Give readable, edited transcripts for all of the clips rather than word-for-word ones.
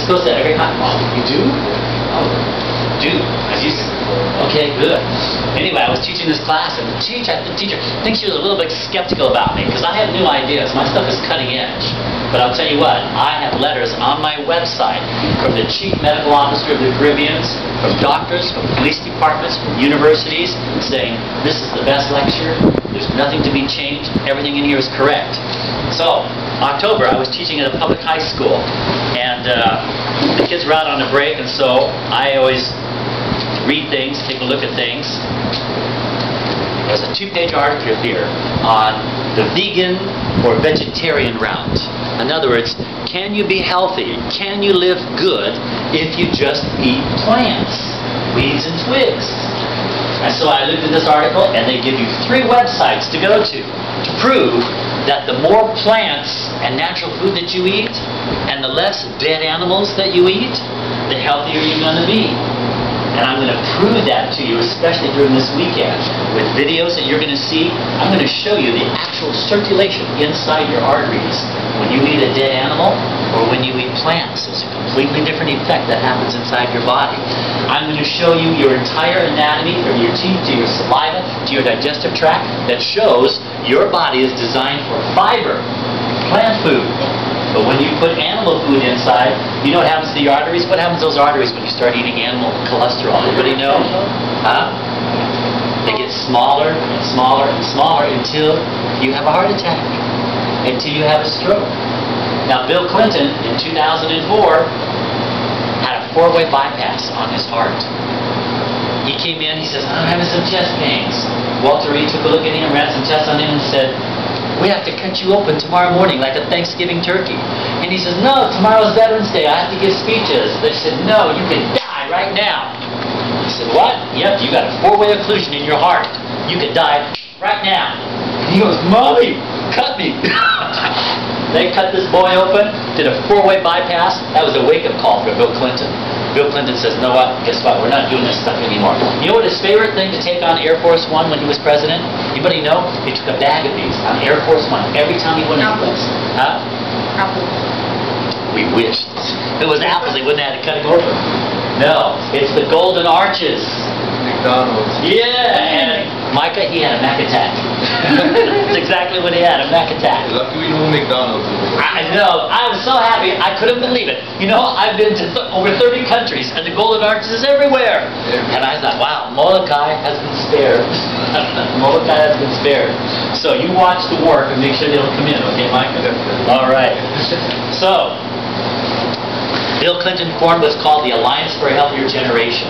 supposed to every time. Oh, you do? Oh, do. As you said. Okay, good. Anyway, I was teaching this class, and the teacher thinks she was a little bit skeptical about me because I have new ideas. My stuff is cutting edge. But I'll tell you what, I have letters on my website from the Chief Medical Officer of the Caribbean, from doctors, from police departments, from universities, saying this is the best lecture, there's nothing to be changed, everything in here is correct. So, October, I was teaching at a public high school, and the kids were out on a break, and so I always read things, take a look at things. There's a 2-page article here on the vegan or vegetarian route. In other words, can you be healthy? Can you live good if you just eat plants, weeds and twigs? And so I looked at this article, and they give you 3 websites to go to prove that the more plants and natural food that you eat and the less dead animals that you eat, the healthier you're going to be. And I'm going to prove that to you, especially during this weekend, with videos that you're going to see. I'm going to show you the actual circulation inside your arteries when you eat a dead animal or when you eat plants. There's a completely different effect that happens inside your body. I'm going to show you your entire anatomy, from your teeth to your saliva to your digestive tract, that shows your body is designed for fiber, plant food. But when you put animal food inside, you know what happens to the arteries? What happens to those arteries when you start eating animal cholesterol? Anybody know? Huh? They get smaller and smaller and smaller until you have a heart attack, until you have a stroke. Now, Bill Clinton in 2004 had a 4-way bypass on his heart. He came in, he says, I'm having some chest pains. Walter Reed took a look at him, ran some tests on him, and said, we have to cut you open tomorrow morning like a Thanksgiving turkey. And he says, no, tomorrow's Veterans Day. I have to give speeches. They said, no, you can die right now. He said, what? Yep, you got a 4-way occlusion in your heart. You could die right now. He goes, Mommy, cut me. They cut this boy open, did a 4-way bypass. That was a wake-up call for Bill Clinton. Bill Clinton says, no what? Guess what? We're not doing this stuff anymore. You know what his favorite thing to take on Air Force One when he was president? Anybody know? He took a bag of these on Air Force One every time he went into place. Huh? Apples. We wished. If it was apples, they wouldn't have had to cut him open. No, it's the Golden Arches. McDonald's. Yeah, and Micah, he had a Mac attack. That's exactly what he had, a Mac attack. Lucky we know McDonald's. I know. I was so happy. I couldn't believe it. You know, I've been to over 30 countries, and the Golden Arches is everywhere. And I thought, wow, Molokai has been spared. Molokai has been spared. So you watch the work and make sure they don't come in, okay, Micah? All right. So, Bill Clinton formed what's called the Alliance for a Healthier Generation.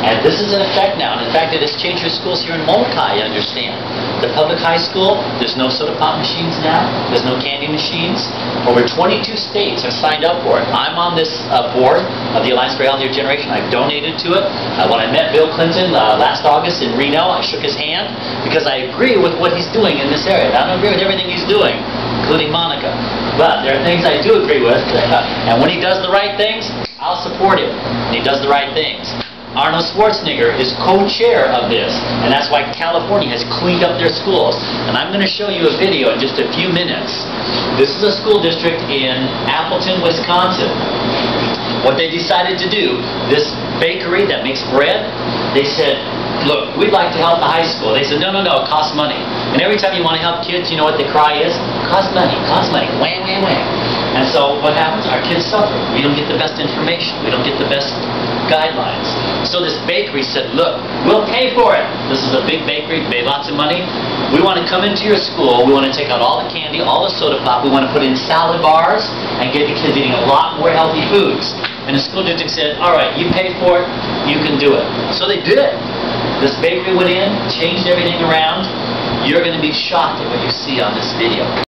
And this is in effect now. And in fact, it has changed your schools here in Molokai, you understand. The public high school, there's no soda pop machines now. There's no candy machines. Over 22 states have signed up for it. I'm on this board of the Alliance for a Healthier Generation. I've donated to it. When I met Bill Clinton last August in Reno, I shook his hand because I agree with what he's doing in this area. I don't agree with everything he's doing, including Monica. But there are things I do agree with. And when he does the right things, I'll support him. And he does the right things. Arnold Schwarzenegger is co-chair of this, and that's why California has cleaned up their schools. And I'm going to show you a video in just a few minutes. This is a school district in Appleton, Wisconsin. What they decided to do, this bakery that makes bread, they said, look, we'd like to help the high school. They said, no, it costs money. And every time you want to help kids, you know what the cry is? Costs money, wham, wham, wham. And so what happens? Our kids suffer. We don't get the best information. We don't get the best guidelines. So this bakery said, look, we'll pay for it. This is a big bakery, made lots of money. We want to come into your school. We want to take out all the candy, all the soda pop. We want to put in salad bars and get the kids eating a lot more healthy foods. And the school district said, all right, you pay for it, you can do it. So they did it. This bakery went in, changed everything around. You're going to be shocked at what you see on this video.